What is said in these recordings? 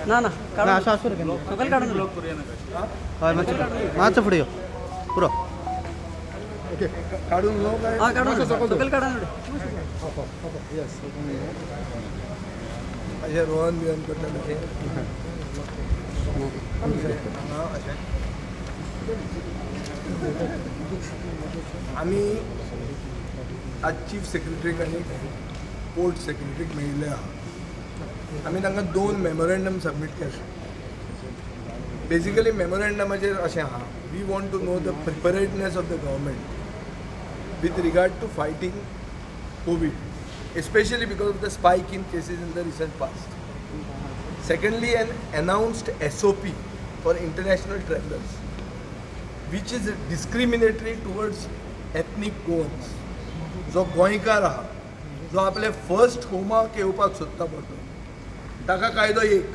ना ना असं असू रे सकाळी काढून हय मातसो फुडें यो पुरो ओके काढून लो काय हय काढून सकाळी काढून यस अशें रोहन बिहन करता आमी आज चीफ सेक्रेटरीक आनी पोर्ट सेक्रेटरीक मेळिल्ले आहा आमी तांकां 2 मेमोरेंडम सबमीट केले बेसिकली मेमोरेंडमाचेर अशें आहा we want to know the preparedness of the government with regard to fighting COVID, especially because of the spike in cases in the recent past. Secondly, an announced SOP for international travelers, which is discriminatory towards ethnic Goans. जो गोंयकार आहा जो आपले first होमाक येवपाक सोदता पडलो ताका कायदो एक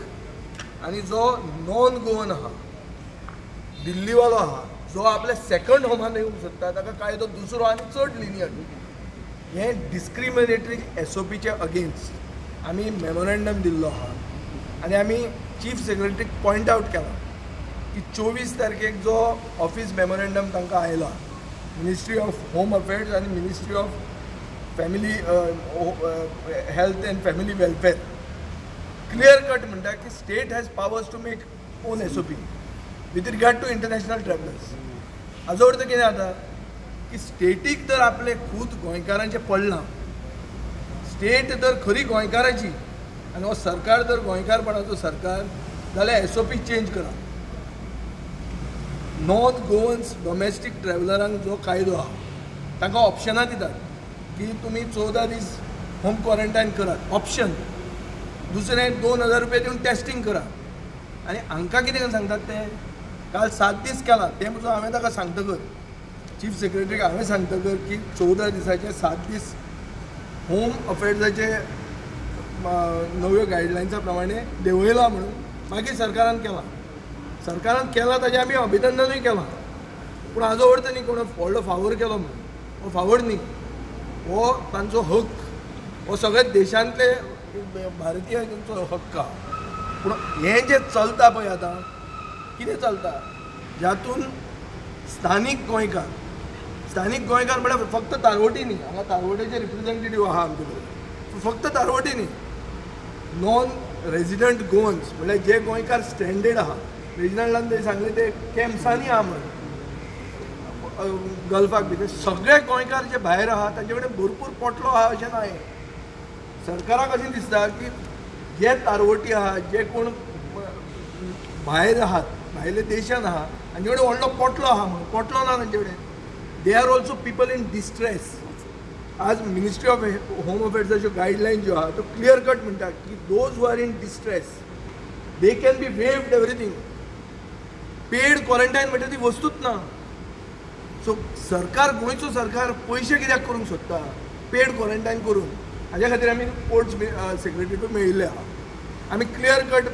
आनी जो नॉन गोवन आहा दिल्लीवालो आहा जो आपल्या सेकंड होमान येवंक सोदता ताका कायदो दुसरो आनी चड लिनियंट हे डिस्क्रिमिनेटरी SOPचे अगेन्स्ट आमी मेमोरेंडम दिल्लो आहा आनी आमी चीफ सेक्रेटरीक पॉयंट आवट केला की 24 तारखेक जो ऑफिस मेमोरेंडम तांकां आयला मिनिस्ट्री ऑफ होम अफेर्स आनी ministry of family health and family welfare clear cut म्हणटा की state has powers to make own SOP with regard to international travellers. हाजो अर्थ कितें जाता की स्टेटीक जर आपले खूद गोंयकारांचें पडलां स्टेट जर खरी गोंयकाराची आनी हो सरकार जर गोंयकारपणाचो सरकार जाल्यार SOP चेंज करा. नॉन गोवन्स डोमेस्टीक ट्रॅव्हलरांक जो कायदो आहा तांकां ऑप्शनां दितात की तुमी 14 दीस होम क्वॉरंटायन करात ऑप्शन दुसरें 2000 रुपया दिवन टेस्टिंग करा आनी हांकां कितें सांगतात ते काल 7 दीस केला ते म्हणून हांवें ताका सांगतकर चीफ सेक्रेटरीक हांवें सांगतकर की 14 दिसाचे 7 दीस होम अफेर्साचे नव्यो गायडलायन्सा प्रमाणे देंवयला म्हणून मागीर सरकारान केला ताजें आमी अभिनंदनूय केलां पूण हाजो अर्थ न्ही कोण व्हडलो फावोर केलो म्हणून हो फावोर न्ही हो तांचो हक्क हो सगळ्या देशांतले भारतीयांचो हक्क आहा पूण हें जें चलता पळय आतां कितें चलता जातून स्थानीक गोंयकार म्हळ्यार फक्त तारवटी न्ही हांगा तारवटेचे रिप्रेझेंटेटीव आहा आमचे कडेन फक्त तारवटी न्ही नॉन रेजिडंट गोवन्स म्हळ्यार जे गोंयकार स्ट्रँडेड आहा रिजनलान ते सांगले ते कॅम्प्सांनी आहा म्हणून गल्फाक भितर सगळे गोंयकार जे भायर आहा तांचे कडेन भरपूर पोटलो आहा अशें ना हें सरकाराक अशें दिसता की जे तारवटी आहा जे कोण भायर आहात भायले देशान आहा तांचे कडेन व्हडलो पोटलो आहा म्हणून पोटलो ना तांचे कडेन they are also people in distress. आज मिनिस्ट्री ऑफ होम अफेर्साच्यो गायडलायन ज्यो आहा त्यो क्लियर कट म्हणटा की those who are in distress they can be waived everything. Paid quarantine म्हणटा ती वस्तूच ना. सो सरकार गोंयचो सरकार पयशे कित्याक करूंक सोदता पेड क्वॉरंटायन करून हाज्या खातीर आमी पोर्ट सेक्रेटरीक मेळिल्ले आहा. आमी क्लियर कट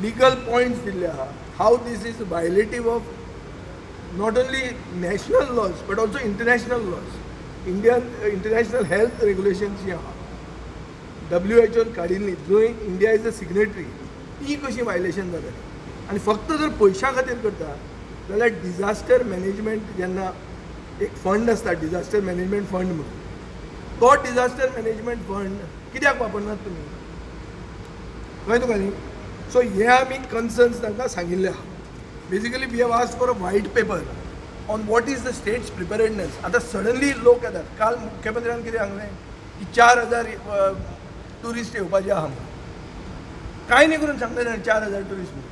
लिगल पॉयंट्स दिल्ले आहा how this is violative of not only national laws but also international laws. International health regulations जी आहा WHO काडिल्ली जंय इंडिया इज अ सिग्नेटरी ती कशी वायलेशन जाता आनी फक्त जर पयशा खातीर करता जाल्यार डिजास्टर मॅनेजमेंट जेन्ना एक फंड आसता डिजास्टर मॅनेजमेंट फंड म्हणून तो डिजास्टर मॅनेजमेंट फंड कित्याक वापरनात तुमी कळ्ळें तुका न्ही. सो हे आमी कन्सर्न्स तांकां सांगिल्ले आहा. Basically we have asked for a white paper on what is the state's preparedness. आतां सडनली लोक येतात. काल मुख्यमंत्र्यान कितें सांगलें की 4000 टुरिस्ट येवपाचे आहा म्हणून. कांय न्ही करून सांगलें ताणें 4000 टुरिस्ट म्हणून.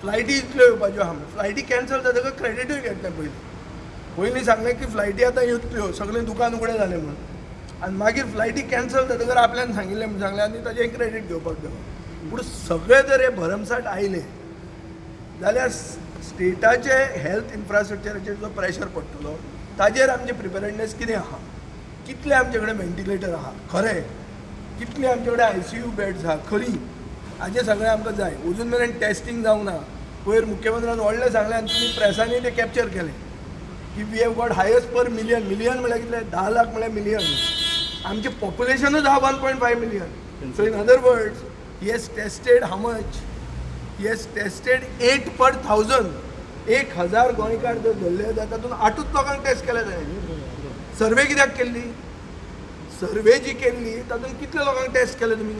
फ्लायटी इतल्यो येवपाच्यो आहा म्हणून. फ्लायटी कॅन्सल जातकच क्रेडिटूय घेतलें पयलीं सांगलें की फ्लायटी आतां येतल्यो सगळें दुकान उगडें जालें म्हणून आनी मागीर फ्लायटी कॅन्सल जातकच आपल्यान सांगिल्लें म्हणून सांगलें आनी ताजें क्रेडीट घेवपाक गेलो. पूण सगळे जर हे भरमसाट आयले जाल्यार स्टेटाचे हेल्थ इन्फ्रास्ट्रक्चराचेर जो प्रेशर पडटलो ताजेर आमचे प्रिपेरेडनेस कितें आहा कितले आमचे कडेन वेंटिलेटर आहा खरें कितले आमचे कडेन ICU बेड्स आहा खरी हाजें सगळें आमकां जाय. अजून मेरेन टेस्टिंग जावंक ना. पयर मुख्यमंत्र्यान व्हडलें सांगलें आनी तुमी प्रेसांनी तें कॅप्चर केलें की we have got highest per million म्हळ्यार कितले 10 लाख म्हळ्यार मिलियन आमचे पॉप्युलेशनूच आहा 1.5 million so in other words he has tested how much he has tested 8 पर 1000 1000 गोंयकार जर धरले जाल्यार तातूंत 8च लोकांक टेस्ट केले जाय सर्वे कित्याक केल्ली सर्वे जी केल्ली तातूंत कितले लोकांक टेस्ट केले तुमी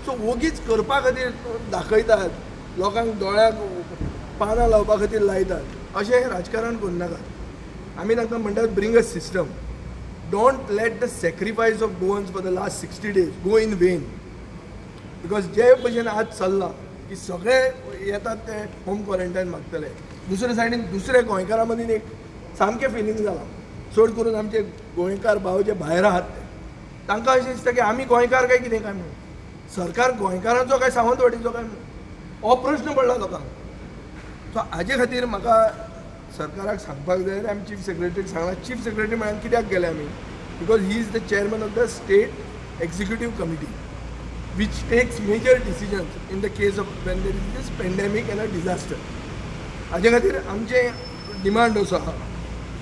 सो वोगीच करपा खातीर दाखयतात लोकांक दोळ्याक पानां लावपा खातीर लायतात अशें राजकारण करूं नाकात आमी तांकां म्हणटात bring a system don't let the sacrifice of Goans for the last 60 days go in Wien because जे भशेन आज चल्लां की सगळे येतात ते होम क्वॉरंटायन मागतले दुसरे सायडीन दुसरे गोंयकारां मदीं एक सामकें फिलींग जालां चड करून आमचे गोंयकार भाव जे भायर आहात ते तांकां अशें दिसता की आमी गोंयकार काय कितें काय म्हणून सरकार गोंयकारांचो काय सावंतवाडीचो काय म्हणून हो प्रश्न पडला लोकांक सो हाजे खातीर म्हाका सरकाराक सांगपाक जाय आमी चीफ सेक्रेटरीक सांगला चीफ सेक्रेटरी म्हळ्यार कित्याक गेले आमी because he is the chairman of the state executive committee which takes major decisions in the case of when there is this pandemic and a disaster. हाजे खातीर आमचें डिमांड असो आहा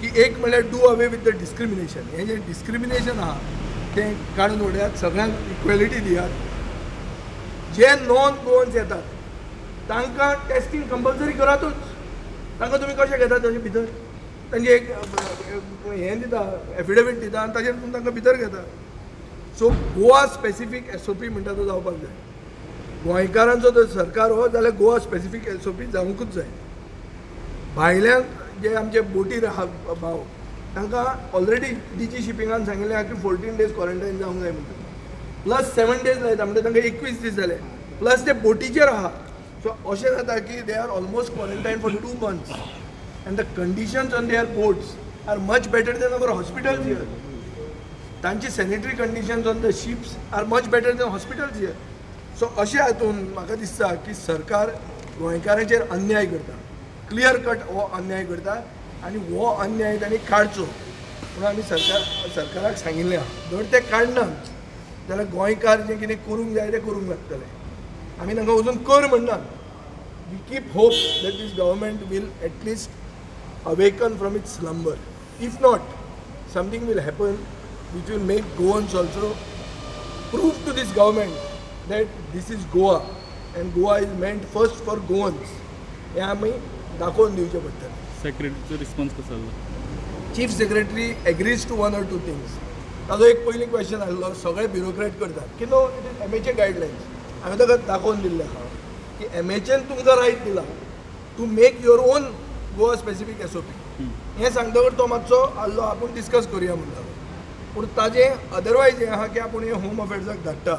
की एक म्हळ्यार do away with the discrimination हें जें डिस्क्रिमिनेशन आहा तें काडून उडयात सगळ्यांक इक्वेलिटी दियात जे नॉन गोवन्स येतात तांकां टेस्टिंग कंपल्सरी करातूच तांकां तुमी कशें घेतात ताचे भितर तांचे एक हें दिता एफिडेवीट दिता आनी ताचेर तुमी तांकां भितर घेता सो गोवा स्पेसिफीक SOP म्हणटा तो जावपाक जाय गोंयकारांचो जर सरकार हो जाल्यार गोवा स्पेसिफीक SOP जावंकूच जाय भायल्यान जे आमचे बोटीर आहा भाव तांकां ऑलरेडी DG शिपिंगान सांगिल्लें आहा की 14 days क्वॉरंटायन जावंक जाय म्हणटा प्लस 7 days लायता म्हणजे तांकां 21 दीस जाले प्लस ते बोटीचेर आहा सो अशें जाता की they are almost quarantine for 2 months and the conditions on their boats are much better than our hospitals here तांची sanitary conditions on the ships are much better than hospitals here so अशें हातून म्हाका दिसता की सरकार गोंयकारांचेर अन्याय करता clear cut हो अन्याय करता आनी हो अन्याय तांणी काडचो म्हणून आमी सरकाराक सांगिल्लें आहा जर ते काडनात जाल्यार गोंयकार जें कितें करूंक जाय तें करूंक लागतले आमी तांकां अजून कर म्हणनात we keep hope that this government will at least awaken from its slumber if not something will happen which will make Goans also prove to this government that this is Goa and Goa is meant first for Goans. हे आमी दाखोवन दिवचे पडटलें. सेक्रेटरीचो response कसो आसलो? Chief secretary agrees to 1 or 2 things. ताजो एक पयलीं क्वेश्चन आसलो सगळे ब्युरोक्रेट करतात की no it is MHA guidelines हांवें ताका दाखोवन दिल्लें आहा की MHAन तुमकां रायट दिला to make your own Goa specific SOP. हें सांगतकर तो मातसो आसलो आपूण डिस्कस करुया म्हणटालो पूण ताजें अदरवायज हें आहा की आपूण हें होम अफेर्साक धाडटा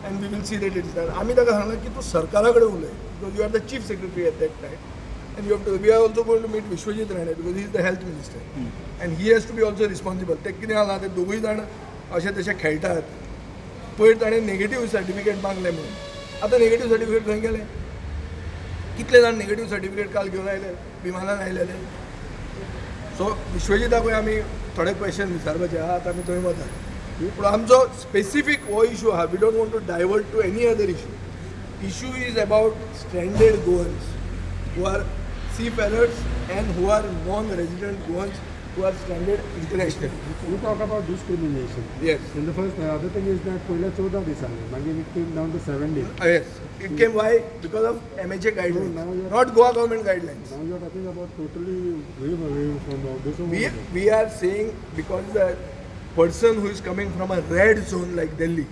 and we will see that it is done आमी ताका सांगलें की तूं सरकारा कडेन उलय because you are the chief secretary at that time and you have to we are also going to meet Vishwajit Rane because he is the health minister and he has to be also responsible ते कितें जालां ते दोगूय जाण अशें तशें खेळटात पयर ताणें नेगेटीव सर्टिफिकेट मागलें म्हणून आतां नेगेटीव सर्टिफिकेट खंय गेलें कितले जाण नेगेटीव सर्टिफिकेट काल घेवन आयले विमानान आयलेले सो विश्वजीताकूय आमी थोडे क्वेश्चन विचारपाचे आहा आतां आमी थंय वतात पूण आमचो स्पेसिफीक हो इशू आहा we don't want to divert to any other issue is about stranded Goans who are seafarers and who are non-resident goans who are stranded internationally. You talk about discrimination. Yes. And the first other thing is that पहिला 14 दिसांनी मागीर it came down to 7 days. Yes. It came why? Because of MHA guidelines, not Goa government guidelines. Now you are talking about totally wave away from all this. We are saying because the person who is coming from a red zone like Delhi.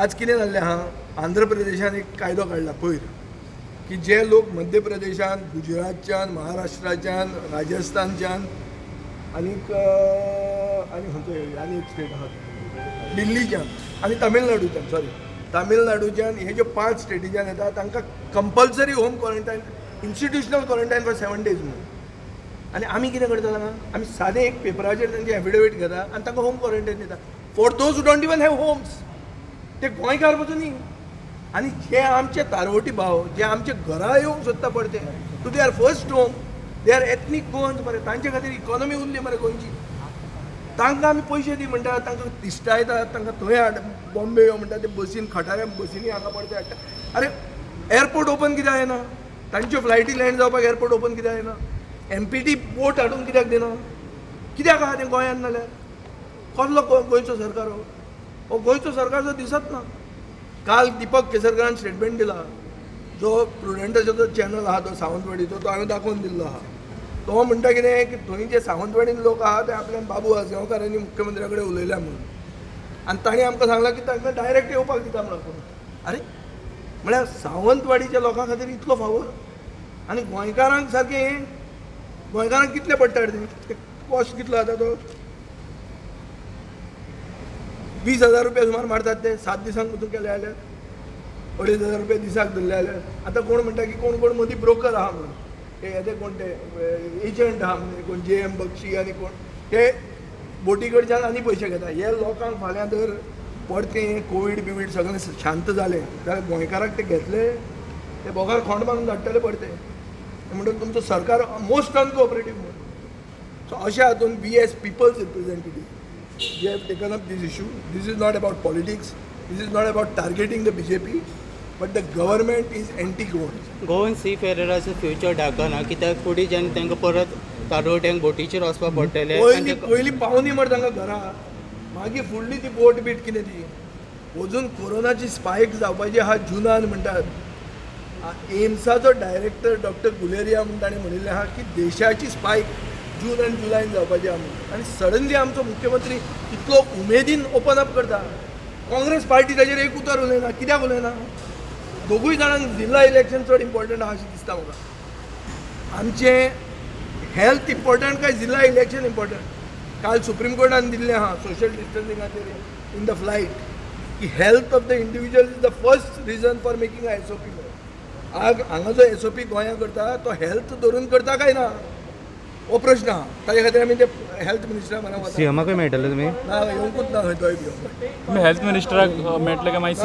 आज कितें जाल्लें आहा आंध्र प्रदेशान एक कायदो काडला पयर की जे लोक मध्य प्रदेशान गुजरातच्यान महाराष्ट्राच्यान राजस्थानच्यान आनीक खंयचो आनी एक स्टेट आहा दिल्लीच्यान आनी तामिळनाडूच्यान तामिळनाडूच्यान हे जे 5 स्टेटीच्यान येता तांकां compulsory home quarantine institutional quarantine for 7 days म्हणून आनी आमी कितें करता हांगा आमी सादें एक पेपराचेर तांचे एफिडेवीट घेता आनी तांकां होम क्वॉरंटायन दिता for those who don't even have homes ते गोंयकार वचून न्ही आनी जे आमचे तारवटी भाव जे आमचे घरा येवंक सोदता पडते to they are first home they are ethnic Goans मरे तांचे खातीर इकॉनॉमी उरली मरे गोंयची तांकां आमी पयशे दी म्हणटा तांकां दिश्टा येता तांकां थंय हाड बॉम्बे यो म्हणटा ते बसीन खटाऱ्या बसींनी हांगा पडते हाडटा अरे एअरपोर्ट ओपन कित्याक जायना तांच्यो फ्लायटी लँड जावपाक एअरपोर्ट ओपन कित्याक जायना MPT बोट हाडून कित्याक दिना? कित्याक आहा तें गोंयांत नाल्यार? कसलो गोंयचो सरकार हो गोंयचो सरकार जो दिसत ना. काल दिपक केसरकरान स्टेटमेंट दिला, जो प्रुडंटाचो जो चॅनल आहा तो सावंतवाडीचो, तो हांवें दाखोवन दिल्लो आहा. तो म्हणटा कितें की थंय जे सावंतवाडीन लोक आहा ते आपल्यान बाबू आसगांवकारांनी मुख्यमंत्र्या कडेन उलयल्या म्हणून, आनी तांणी आमकां सांगलां की तांकां डायरेक्ट येवपाक दिता म्हणून. अरे म्हळ्यार सावंतवाडीच्या लोकां खातीर इतलो फावोर, आनी गोंयकारांक सारकें गोंयकारांक कितले पडटा ते कॉस्ट कितलो जाता तो? 20,000 रुपया सुमार मारतात ते 7 दिसांक वचून केले जाल्यार. 2,500 रुपया दिसाक धरले जाल्यार. आतां कोण म्हणटा की कोण कोण मदीं ब्रोकर आहा म्हणून, ते कोण ते एजंट आहा म्हणजे कोण JM बक्षी आनी कोण ते बोटी कडच्यान आनी पयशे घेता. हे लोकांक फाल्यां जर परतें कोवीड बिवीड सगळें शांत जालें जाल्यार गोंयकाराक ते घेतले, ते बोगार खोंड बांदून धाडटले परते. म्हणटून तुमचो सरकार मोस्ट अनकोऑपरेटीव म्हणून. सो अशें हातून we as people's representative we have taken up this issue. This is not about politics. This is not about targeting the BJP, but the government is anti-gold. Goan सीफेरराचो फ्युचर दाखना, कित्याक फुडें जेन्ना तांकां परत तारोट्यांक बोटीचेर वचपाक पडटलें. पयलीं पावनी मरे तांकां घरा, मागीर फुडली ती बोट बीट कितें ती अजून कोरोनाची स्पायक जावपाची आहा जुनान म्हणटात. एम्साचो डायरेक्टर डॉक्टर गुलेरिया म्हणून ताणें म्हणिल्लें आहा की देशाची स्पायक जून आनी जुलायन जावपाची आहा म्हणून. आनी सडनली आमचो मुख्यमंत्री इतलो उमेदीन ओपन अप करता. काँग्रेस पार्टी ताजेर एक उतर उलयना. कित्याक उलयना? दोगूय जाणांक जिल्हा इलेक्शन चड इम्पॉर्टंट आहा अशें दिसता म्हाका. आमचें हेल्थ इम्पॉर्टंट काय जिल्हा इलेक्शन इम्पॉर्टंट? काल सुप्रीम कोर्टान दिल्लें आहा सोशल डिस्टन्सिंगाचेर इन द फ्लायट की health of the individual is the first reason for making a SOP. हांगा जो SOP गोंया करता तो हेल्थ धरून करता काय ना हो प्रश्न आहा. ताजे खातीर आमी ते हेल्थ मिनिस्टरा म्हणान वता. सीएमाकूय मेळटले तुमी? ना येवंकूच ना खंय तोय बी. तुम्ही हेल्थ मिनिस्टराक मेळटले काय मागीर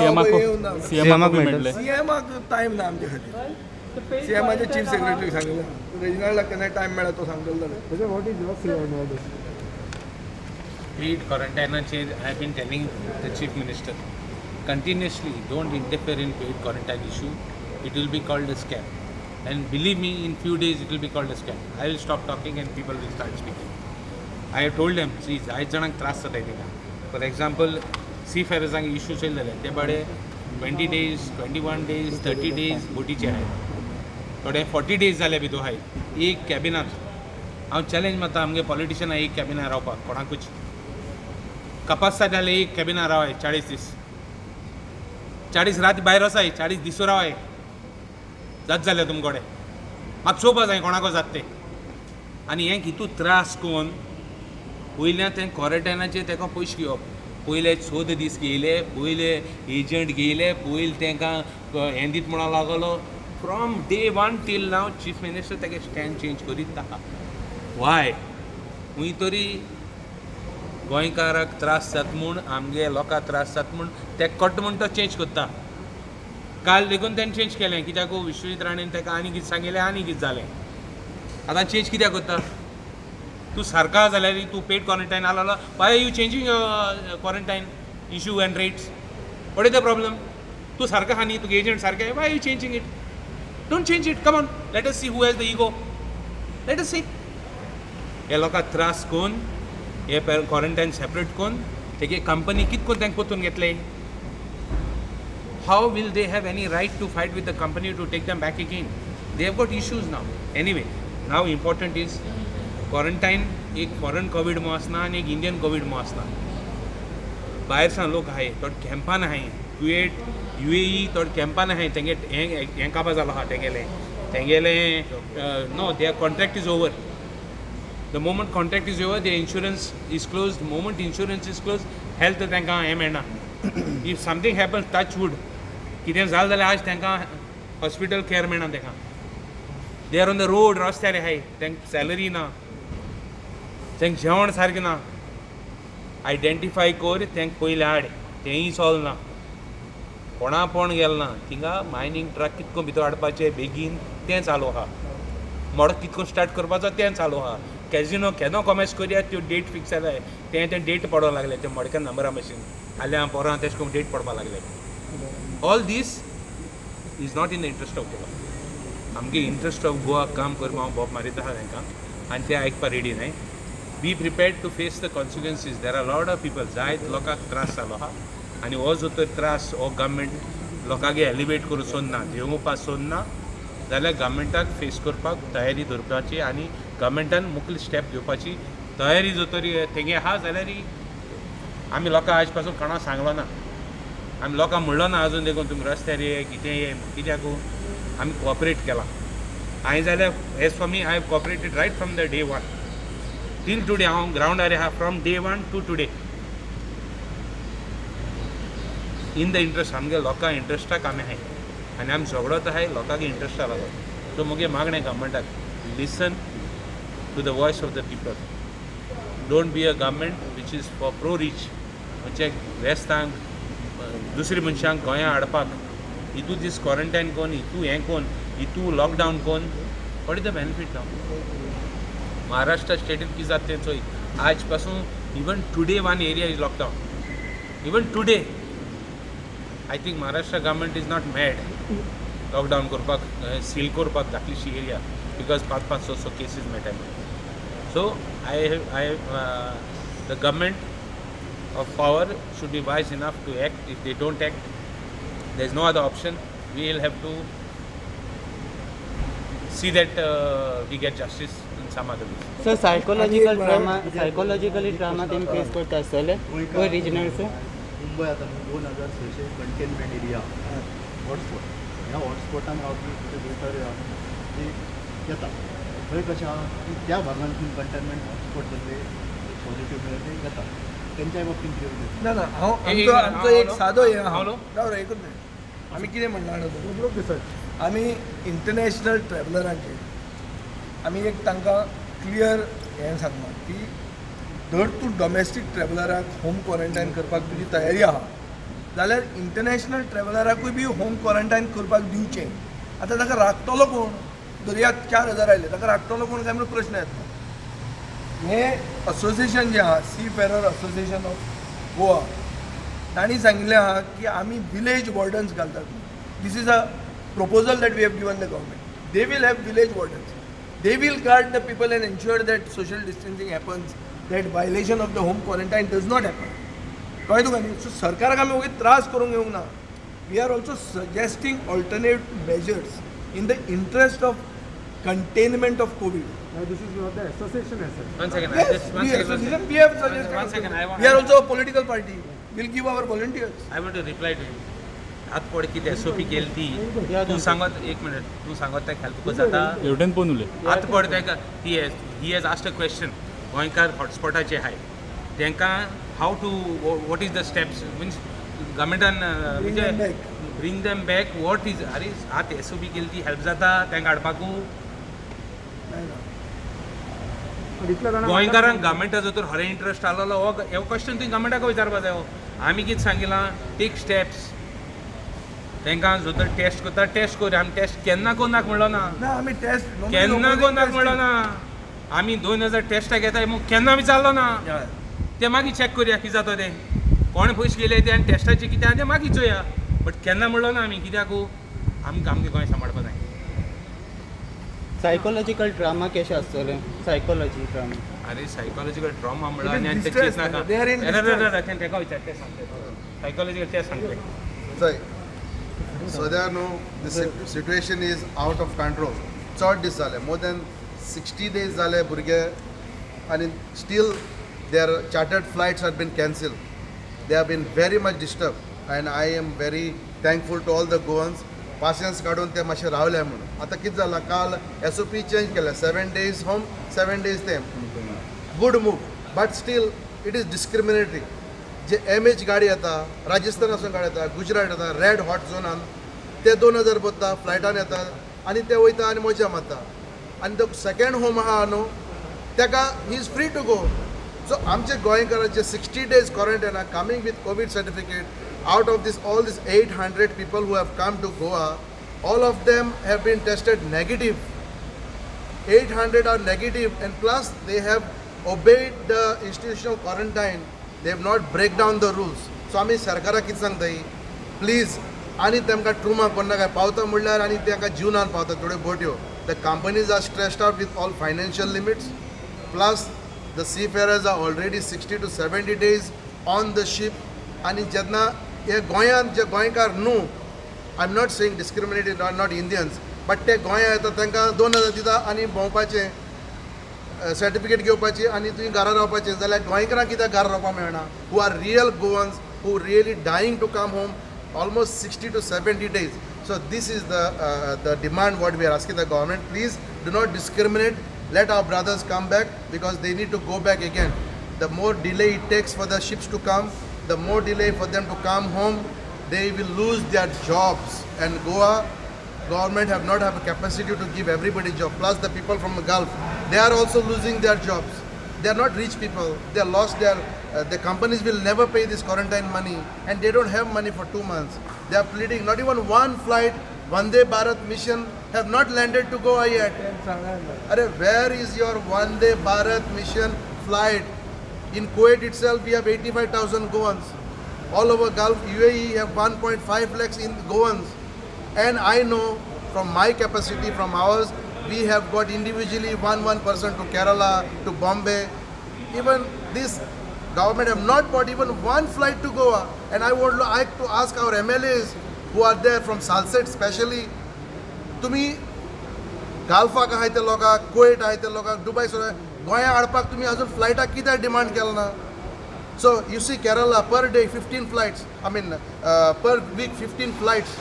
सीएमाक मेळटले? सीएमाक टायम ना आमचे खातीर. सीएमाचे चीफ सेक्रेटरी सांगलें, रेजिनाल्डाक केन्ना टायम मेळ्ळा तो सांगतलो जाल्यार. What is your view on all this? Paid quarantine change, I have been telling the Chief Minister continuously, don't interfere in paid quarantine issue. It will be called a scam. And believe me, in few days it will be called a scam. I will stop talking and people will start speaking. I have told them, see, I जणांक त्रास जाता तिका. For example, seafarersank issue चल जाले ते बडे 20 days, 21 days, 30 days बोटीचे आहेत. थोडे 40 days जाले भितर आहाय एक कॅबिनात. हांव चॅलेंज मारता आमगे पॉलिटिशियनां एक कॅबिनार रावपाक कोणाकूच. कपासा जाले एक कॅबिनार रावाय 40 दीस. 40 रात भायर वसाय, 40 दीस रावाय. जात जालें तुमकोडे म्हाका चोवपा जाय कोणाको जात तें. आनी हें कितू त्रास कोन्न पयल्या तें क्वॉरंटायनाचेर ताका पयशे घेवप. पयले 14 दीस घेयले, पयले एजंट घेयले, पयले तांकां हें दीत म्हणून लागलो. From day 1 till now chief minister ताका स्टँड चेंज करीत आहा. वाय? खंय तरी गोंयकाराक त्रास जाता म्हूण, आमगे लोकांक त्रास जाता म्हूण ते कट म्हूण तो चेंज करता. काल देखून ताणें चेंज केलें कित्याक विश्वजीत राणेन ताका आनी कितें सांगिल्लें आनी कितें जालें. आतां चेंज कित्याक करता? तूं सारका जाल्यार तूं पेड क्वॉरंटायन आसलो, why you changing quarantine issue and rates? What is the problem? तूं सारका आहा न्ही, तुका एजंट सारकें, why you changing it? Don't change it. Come on, let us see who has the ego. Let us see. हे लोकांक त्रास कोन्न हे क्वॉरंटायन सेपरेट कोन्न तेगे कंपनी कित कोन्न तांकां पोतून घेतले? How will they have any right to fight with the company to take them back again? They have got issues नाव. एनीवे, नाव इम्पॉर्टंट इज क्वॉरंटायन. एक फॉरेन कोवीड मो आसना आनी एक इंडियन कोवीड मो आसना. भायर सान लोक आहाय थोडे कॅम्पान आहाय. कुवेट, UAE थोडे कॅम्पान आहाय. तेंगे हें काबार जालो आहा तेंगेले no, their contract is over. The moment contract is over, the insurance is closed. The moment insurance is closed, health तांकां हें मेळना. If something happens, touch wood, कितें जालें जाल्यार आज तांकां हॉस्पिटल केअर मेळना तांकां. They are on the road, रस्त्यार आहाय. तांकां सॅलरी ना, तांकां जेवण सारकें ना. आयडेंटिफाय कर, तांकां पयलीं हाड. तेंय सॉल्व ना. कोणा कोण गेल ना. थिंगा मायनींग ट्रक कितको भितर हाडपाचें बेगीन तें चालू आहा. मोडो कितको स्टार्ट करपाचो तें चालू आहा. कॅजिनो केन्ना कॉमेस करया त्यो डेट फिक्स जालाय. तें डेट पडोवं लागले ते मडक्या नंबरा मशीन. फाल्यां पोरां तेश कोन्न डेट पडपाक लागले. All this is not in the interest of Goa. आमगे इंट्रस्ट ऑफ गोवा काम करून हांव बोब मारीत आहा तांकां आनी ते आयकपा रेडी नाय. Be prepared to face the consequences. There are lot of people, जायत लोकांक त्रास जालो आहा आनी हो जो तर त्रास हो गव्हर्मेंट लोकांगे एलिवेट करूं सोदना, देंवोवपा सोदना जाल्यार गव्हर्मेंटाक फेस करपाक तयारी दवरपाची आनी गव्हर्मेंटान मुखेल स्टेप घेवपाची तयारी जो तरी तेगे आहा जाल्यार आमी लोकांक आज पासून कोणा सांगलो ना. आमी लोकांक म्हणलो ना अजून देखून तुमी रस्त्यार ये कितें ये कित्याक आमी कॉपरेट केला. हांवें जाल्यार as for me I have cooperated right from the day 1 till today. हांव ग्रावंडार आहा from day 1 to today in the interest. आमगे लोकां इंट्रस्टाक आमी आहाय आनी आमी झगडत आहाय लोकांगे इंट्रस्टा लागून. सो मुगे मागणें गव्हर्मेंटाक, listen to the voice of the people. Don't be a government which is for pro rich, म्हणजे वेस्तांक दुसरी मनशांक गोंयां हाडपाक हितू दीस क्वॉरंटायन कोन्न, हितू हें कोन्न, हितू लॉकडावन कोन्न. वॉट इज द बेनिफीट नाव? महाराष्ट्र स्टेटीन कितें जाता तें चोय. आज पासून even today one area is lockdown. Even today I think Maharashtra government is not mad lockdown करपाक, सील करपाक धाकलीशी एरिया बिकॉज 5-6 केसीस मेळटाय. So I the government of power should be wise enough to act. If they don't act, there is no other option. We will have to see that we get justice in some other ways. Sir psychologically trauma तेम face करता आसतले गोंय रिजनल्स. मुंबय आता 2600 containment area hotspot. ह्या हॉटस्पॉटान रावपी भितर ते येता थंय कशें आहा की त्या भागांतून कंटेनमेंट हॉटस्पॉट जाल्ले पॉझिटिव्ह मेळ्ळे ते येता त्यांच्या बाबतीत कितें ना ना हांव आमचो एक सादो हे आहा राव एकूच मिनीट. आमी कितें म्हणला आमी इंटरनॅशनल ट्रॅव्हलरांचे आमी एक तांकां क्लियर हें सांगला की जर तूं डॉमेस्टीक ट्रॅव्हलराक होम क्वॉरंटायन करपाक तुजी तयारी आहा जाल्यार इंटरनॅशनल ट्रॅव्हलराकूय बी होम क्वॉरंटायन करपाक दिवचें. आतां ताका राखतलो कोण? दर्यांत 4000 आयले, ताका राखतलो कोण काय म्हणून प्रश्न येता. हें असोसिएशन जें आहा seafarer association of Goa तांणी सांगिल्लें आहा की आमी विलेज वॉर्डन्स घालतात. This is a proposal that we have given the government. They will have village wardens. They will guard the people and ensure that social distancing happens, that violation of the home quarantine does not happen. कळ्ळें तुका न्ही? So सरकाराक आमी वगैरे त्रास करूंक येवंक ना. We are also suggesting alternate measures in the interest of containment of covid. This is not the association as such. One second. Yes, Just one we second. association, we have suggested. One second. We are also a political party. We'll give our volunteers. I want to reply to you. आत पड कितें SOP केली ती तूं सांगत एक minute तूं सांगत तेका हेल्प तुका जाता एवटेन पोवन उलय. आत पड तेका he has asked a question. गोंयकार हॉटस्पॉटाचे आहाय तांकां how to what is the steps means गव्हर्मेंटान bring them back what is अरे आत एसओपी केली ती हेल्प जाता तांकां हाडपाकू. गोंयकारांक गव्हर्मेंटाचो तर खरें इंट्रस्ट आसलो हो क्वेश्चन तुवें गव्हर्मेंटाक विचारपा जाय. आमी कितें सांगिलां टेक स्टेप्स. तांकां जो तर टेस्ट करता टेस्ट कर. आमी टेस्ट केन्ना कोन्नाक म्हणलो ना. आमी टेस्ट केन्ना कोन्नाक म्हणलो ना. आमी 2000 टेस्टाक येताय मग केन्ना विचारलो ना. ते मागीर चॅक करुया कितें जाता तें. कोण पयशे गेले ते आनी टेस्टाचे कितें आहा तें मागीर चोया. बट केन्ना म्हणलो ना आमी कित्याक आमगे गोंय सांबाळपा जाय. सायकोलॉजिकल ट्रामा कशें आसतलें? सायकोलॉजी ट्रामा अरे सायकोलॉजिकल ट्रॉमा म्हणलो आनी आनी तेच नाका. तेका विचार ते सांगले सायकोलॉजिकल ते सांगले. सद्या न्हू the situation is out of control. चड दीस जाले, मोर दॅन 60 days जाले भुरगे आनी still their chartered flights have been cancel. They have been very much disturb and I am very thankful to all the Goans. Patience काडून ते मातशें रावले म्हणून. आतां कितें जालां काल एसओपी चेंज केलें 7 days होम 7 days ते. Good move but still it is discriminatory. जे MH गाडी येता राजस्थान वचून गाडी येता गुजरात येता रेड हॉट झोनान ते 2000 पडटा फ्लायटान येता आनी ते वयता आनी मजा मारता. आनी तो सेकेंड होम आहा न्हू तेका he is free to go. So आमचे गोंयकारांचे 60 days क्वॉरंटायना coming with Covid certificate. Out of this all these 800 people who have come to Goa, all of them have been tested negative. 800 are negative and plus they have obeyed the institutional quarantine. They have not break down the rules. So आमी सरकाराक कितें सांगताय please आनी तांकां ट्रुमा कोन्ना काय पावता म्हणल्यार आनी तांकां जीवनान पावता थोड्यो बोट्यो. The companies are stressed out with all financial limits plus the seafarers are already 60 to 70 days on the ship. आनी जेन्ना हे गोंयांत जे गोंयकार न्हू, I am not saying discriminated not Indians, but ते गोंया येता तांकां 2000 दिता आनी भोंवपाचें सर्टिफिकेट घेवपाची आनी तुवें घरा रावपाचें, जाल्यार गोंयकारांक कित्याक घरा रावपाक मेळना? Who are real Goans who really dying to come home almost 60 to 70 days. So this is the demand what we are asking the government. Please do not discriminate. Let our brothers come back because they need to go back again. The more delay it takes for the ships to come, the more delay for them to come home, they will lose their jobs. And Goa government have not have a capacity to give everybody job. Plus the people from the Gulf, they are also losing their jobs. They are not rich people. They are lost their. The companies will never pay this quarantine money, and they don't have money for 2 months. They are pleading. Not even one flight, Vande Bharat mission, have not landed to Goa yet. Are, where is your Vande Bharat mission flight? In Kuwait itself, we have 85,000 Goans. All over Gulf, UAE have 1.5 lakhs in Goans. And I know from my capacity, from ours, we have got individually one person to Kerala, to Bombay. Even this government have not bought even one flight to Goa. And I would like to ask our MLAs who are there from Salsette especially, तुम्ही गाल्फाक आहाय ते लोकांक, कुवेट आहाय ते लोकांक, दुबय गोंया हाडपाक तुम्ही अजून फ्लायटाक कित्याक डिमांड केला ना? So you see Kerala per day 15 flights, I mean per week 15 flights.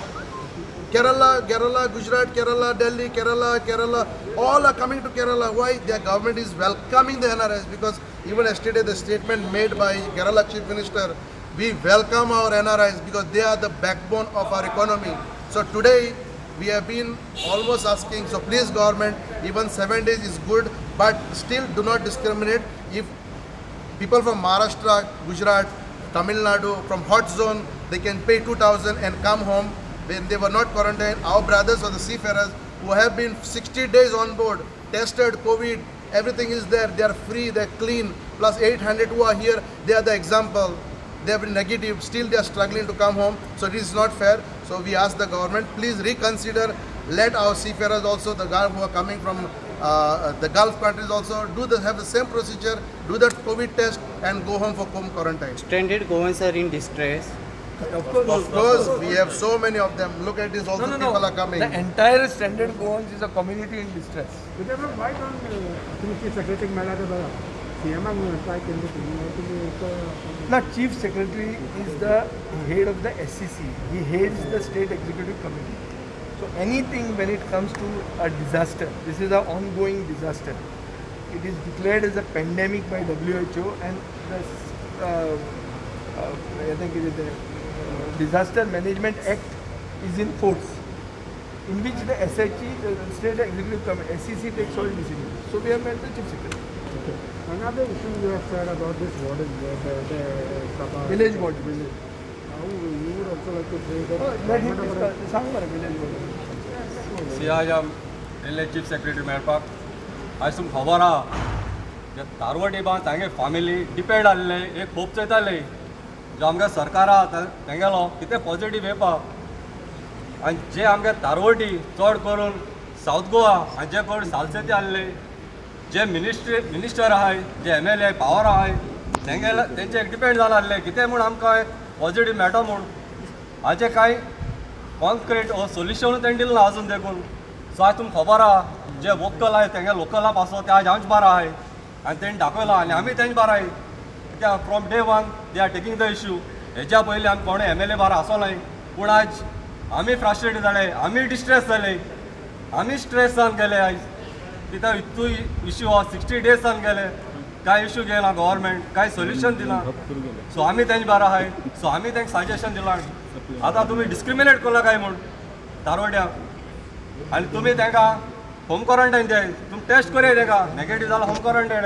Kerala, Gujarat, Kerala, Delhi, Kerala, all are coming to Kerala. Why? Their government is welcoming the NRIs because even yesterday the statement made by Kerala Chief Minister, we welcome our NRIs because they are the backbone of our economy. So today we have been almost asking, so please government, even 7 days is good, but still do not discriminate. If people from Maharashtra, Gujarat, Tamil Nadu, from hot zone, they can pay 2,000 and come home when they were not quarantined. Our brothers or the seafarers who have been 60 days on board, tested, COVID, everything is there. They are free, they are clean. Plus 800 who are here, they are the example. They have been negative, still they are struggling to come home. So it is not fair. So we ask the government, please reconsider. Let our seafarers also, the guys who are coming from the Gulf countries also, have the same procedure, do the COVID test and go home for home quarantine. Stranded Goans are in distress. Of course, we have so many of them. Look at this, also people are coming. The entire standard Goans is a community in distress. why don't तुम्ही secretary मिळाले बघा CM काय केलं तुम्ही Now, Chief Secretary is the head of the SCC. He heads the State Executive Committee. So anything when it comes to a disaster, this is an ongoing disaster. It is declared as a pandemic by WHO, and the I think it is the Disaster Management Act is in force, in which the SHE, the State Executive Committee, SCC takes all decisions. So we have met the Chief Secretary. Okay. Another issue you have said about this water, the Village board, village. How you would also like to say that Let him discuss. सांग बरं village board. Ciaz L chief secretary मेळपाक आयज तुमकां खबर आहा जे तारवटी बांद तांगे फॅमिली डिपेंड आसले एक खूब चयताले जो आमगे सरकार आहा तेंगेलो कितें पॉझिटीव येवपाक आनी जे आमगे तारवटी चड करून सावथ गोवा आनी जे कोण सालसेती आसले जे मिनिस्टर आहाय जे MLA पावर आहाय तेंगेले तेंचे डिपेंड जाला आसले कितें म्हूण आमकां पॉझिटीव मेळटा म्हूण हाजे कांय कॉन्क्रीट ओ सोल्युशन तेंणी दिलें ना आजून देखून सो आज तुमकां खबर आहा जे वोकल आहाय तेंगे लोकल आप आसो ते आज आमचे बारा आहाय आनी तेणी दाखयला आनी आमी तेंचे बारा आहाय कित्याक from day one they are taking the issue हेच्या पयलीं आमी कोणें MLA बारा आसोनाय पूण आज आमी फ्रस्ट्रेट जाले आमी डिस्ट्रेस जाले आमी स्ट्रेस जावन गेले आयज कित्याक इतू इश्यू हो 60 days जावन गेले कांय इश्यू घेयना गव्हर्मेंट कांय सोल्युशन दिना सो आमी तेंचे बारा आहाय सो आमी तेंकां सजेशन दिलां आतां तुमी डिस्क्रिमिनेट केला काय म्हूण तारवड्यांक आनी तुमी तेंकां होम क्वॉरंटायन जाय तुमी टेस्ट करूया तेंकां नेगेटीव जाल्यार home quarantine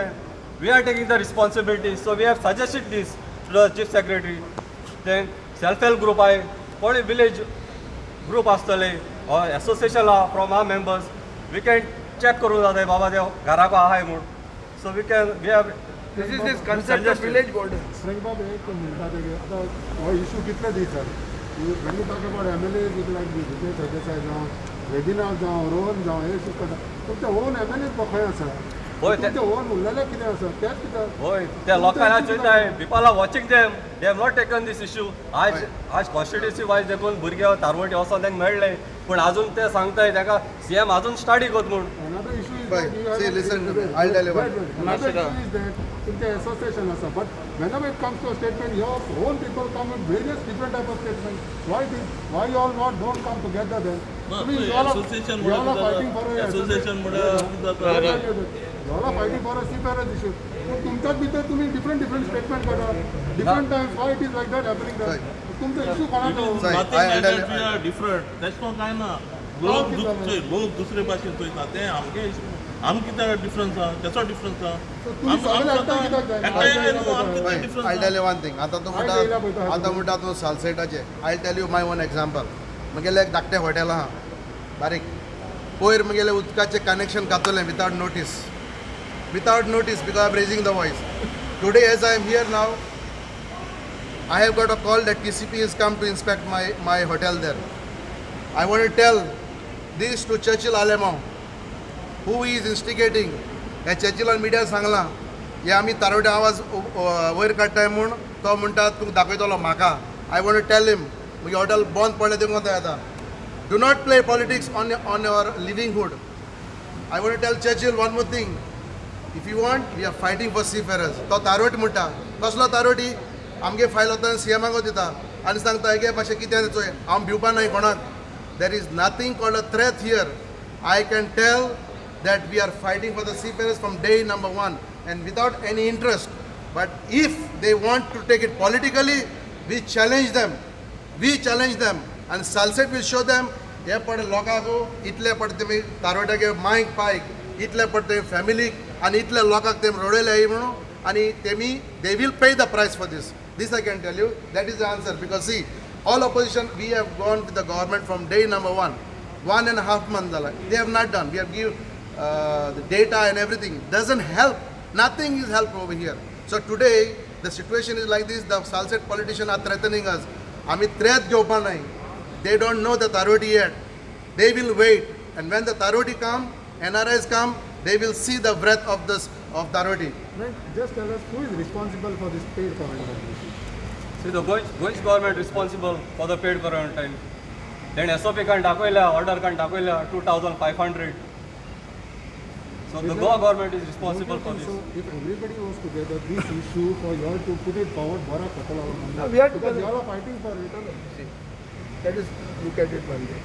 we are taking the responsibility so we have suggested this to the chief secretary then self help group आहाय कोणी विलेज ग्रुप आसतले और एसोसिएशन आहा from our members we can check करूंक जाता बाबा ते घराक आहाय म्हूण so we have This is this concept of village border. श्रेंगबाब एक म्हणटा ते आता हो इशू कितले दीस जाले when you talk about MLAs with like Vijay Sardesai जावं, वेदिनाथ जावं, रोहन जावं, हे शिकता. तुमचे ओन MLAs खंय आसा? होय, तुमचे ओन उरलेले कितें आसा? तेच कित्याक? होय त्या लोकांना चोयताय people are watching them they have not taken this issue आज कॉन्स्टिट्युन्सी वायज देखून भुरगे तारवटी वचोन तांकां मेळ्ळे पूण अजून ते सांगताय ताका CM अजून स्टडी कर म्हूण. Another issue is Right. that you have See, a- listen to me. I'll tell you what. Another issue is that तुमचे association आसा, but whenever it comes to a statement, your own people come with various different type of statements. Why you all not don't come together then? I mean, you all are fighting for a association. You all are fighting for a seafarers issue. So तुमच्याच भितर तुम्ही different statement करा. Different times. Why it is like that happening there? Right. तुमचा issue कोणाचो? Right. I'll tell you. Different तेशकोन काय ना लोक दुसरे भाशेन चोयता ते आमगे कितें डिफरन्स आहा तेचो डिफरन्स आहा So तुम्ही सगळे एकठांय कित्याक जायना? Right. I'll tell you one thing. आता म्हणटा तूं सालसेटाचे. I'll tell you my one example. म्हगेलें एक धाकटें हॉटेल आहा बारीक. पयर म्हगेलें उदकाचें कनेक्शन कातलें without notice because I'm raising the voice. Today as I am here now, I have got a call that TCP has come to inspect my hotel there. I want to tell this to Churchill Alemão, who is instigating. ह्या चर्चिलान media सांगलां हे आमी तारोडे आवाज वयर काडटाय म्हूण तो म्हणटा तूं दाखयतलो म्हाका. I want to tell him म्हगे हॉटेल बंद पडलें देखून कोता येता. Do not play politics on your livelihood. I want to tell Churchill one more thing. If you want we are fighting for seafarers. तो तारोटी म्हणटा कसलो तारोटी आमगे फायल वता CMाक दिता आनी सांगता हे मातशें कितें चोय हांव भिवपा नाय कोणाक. There is nothing called a threat here. I can tell that we are fighting for the seafarers from day number one and without any interest. But if they want to take it politically, we challenge them. And Salset will show them हे पड लोकांक इतले पड तेमी तारोट्यागे मायक पायक इतले पड तेमी फॅमिलीक आनी इतले लोकांक तेमी रोडयले म्हणून आनी तेमी they will pay the price for this. This I can tell you. That is the answer. Because see, all opposition, we have gone with the government from day number one. 1.5 months. They have not done. We have given the data and everything. Doesn't help. Nothing is help over here. So today, the situation is like this. The Salset politicians are threatening us. Ami threat gyopa nahi. They don't know the Taroti yet. They will wait. And when the Taroti come, NRIs come, they will see the breadth of this of Taroti. Right. Just tell us who is responsible for this paid quarantine issue. See, the Goi's government responsible for the paid quarantine. Then SOP can dakoila, order can dakoila 2,500. So the Goa government is responsible for this. So if everybody was together, this issue for you all to put it forward, Bora Katala, No, we are because together. you all are fighting for it. See, that is, look at it one day.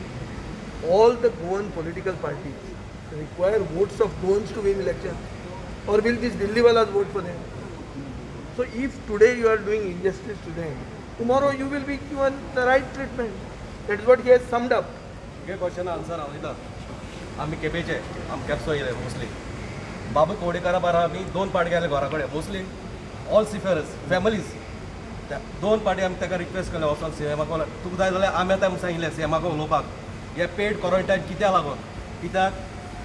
All the Goan political parties require votes of Goans to win election. Or will this Delhi walas vote for them? So if today you are doing injustice to them, tomorrow you will be given the right treatment. That is what he has summed up. हे question answer हांव दिता. आमी केपेचे आमी केप्सो येयले mostly. बाबू कोडेकारा बारा आमी 2 party गेले घरा कडेन mostly all seafarers families. 2 party आमी ताका रिक्वेस्ट केले वचोन CMाक तुका जाय जाल्यार आमी आतां सांगिल्लें CMाक उलोवपाक हे पेड क्वॉरंटायन कित्याक लागून कित्याक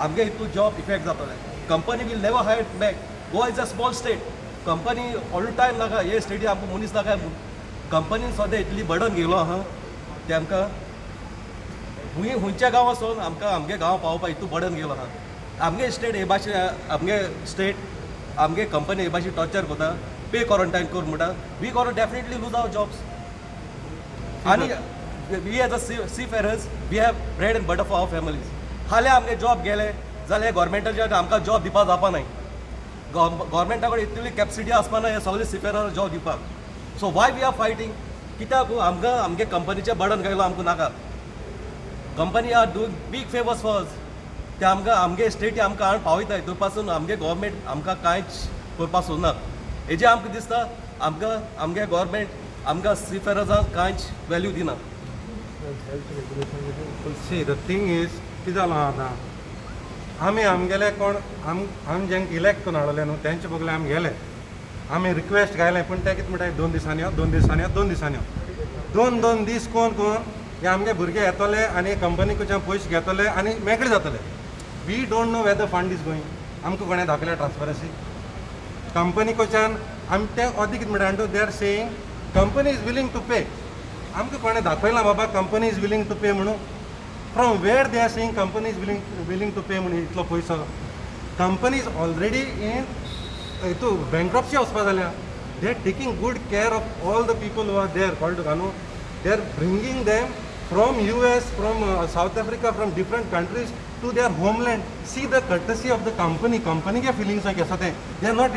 आमगे हितून जॉब इफेक्ट जातले. Company will never hire back. Goa is a small state. Company all time नाका हे स्टेटी आमकां मनीस नाका. कंपनीन सद्या इतली बर्डन घेयलो आहा ते आमकां खंयच्या गांव वचोन आमकां आमगे गांव पावोवपाक इतू बर्डन घेयलो आहा. आमगे स्टेट हे भाशेन आमगे स्टेट आमगे कंपनी हे भाशेन टॉर्चर करता पे क्वॉरंटायन कर म्हणटा. We got definitely lose our jobs. आनी we as a seafarers we have bread and butter for our families. हाले आमगे जॉब गेले जाल्यार गोवोरमेंटाचे आमकां जॉब दिवपा जावपा नाय. गोवोरमेंटा कडेन इतली कॅपेसिटी आसपा ना हे सगळे सीफेरर जॉब दिवपाक. So why we are fighting कित्याक आमकां आमगे कंपनीचे बर्डन घायलो आमकां नाका. Company are doing big favours for us. ते आमकां आमगे स्टेटी आमकां हाडून पावयताय थंय पासून आमगे गोवोरमेंट आमकां कांयच करपा सोदना. हेजे आमकां दिसता आमकां आमगे गोवोरमेंट आमकां सीफेरर्सांक कांयच वॅल्यू दिना. सी द थिंग इज कितें जालां आतां आमी आमगेले कोण आमी जेंक इलेक्ट करून हाडले न्हू तेंचे बगले आमी गेले आमी रिक्वेस्ट घायलें पूण ते कितें म्हणटाय 2 दिसांनी यो 2 दिसांनी यो 2 दिसांनी यो 2 दीस कोण हे आमगे भुरगे येतले आनी कंपनी कडच्यान पयशे घेतले आनी मेकळे जातले. We don't know whether fund is going. आमकां कोणें दाखयल्या ट्रान्सपरन्सी कंपनी कडच्यान आमी ते अदी कितें म्हणटा they are saying company is willing to pay आमकां कोणें दाखयलां बाबा company is willing to pay म्हणून. From where they are saying company is willing to pay म्हणून इतलो पयसो. कंपनी इज ऑलरेडी इन हितू बँक्रप्सी वचपा जाल्या. They are taking good care of all the people who are there कळ्ळें तुका न्हू. They are bringing them from US, from South Africa, from different countries to their homeland. See the courtesy of the company. Company के feelings आसा ते. They are not